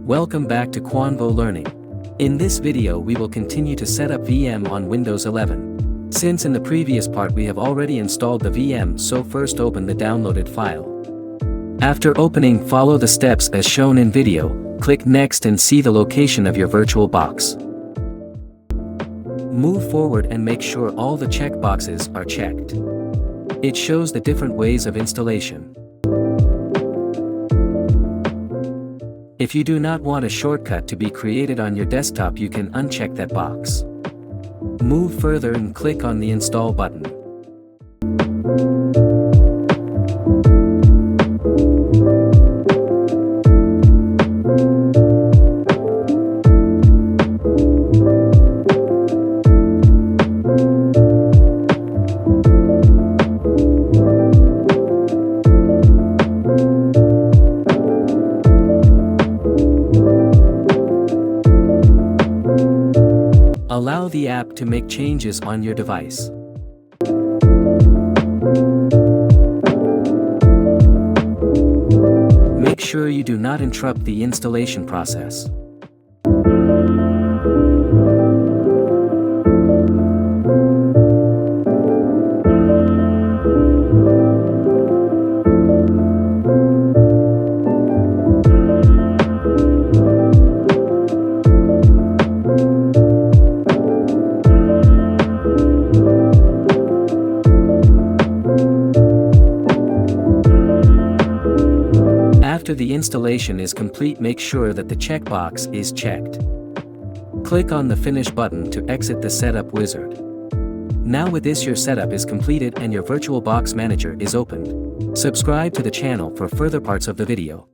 Welcome back to Quanvo Learning. In this video we will continue to set up VM on Windows 11. Since in the previous part we have already installed the VM, so first open the downloaded file. After opening, follow the steps as shown in video, click Next and see the location of your VirtualBox. Move forward and make sure all the checkboxes are checked. It shows the different ways of installation. If you do not want a shortcut to be created on your desktop, you can uncheck that box. Move further and click on the Install button. Allow the app to make changes on your device. Make sure you do not interrupt the installation process. After the installation is complete, make sure that the checkbox is checked. Click on the Finish button to exit the setup wizard. Now with this, your setup is completed and your VirtualBox Manager is opened. Subscribe to the channel for further parts of the video.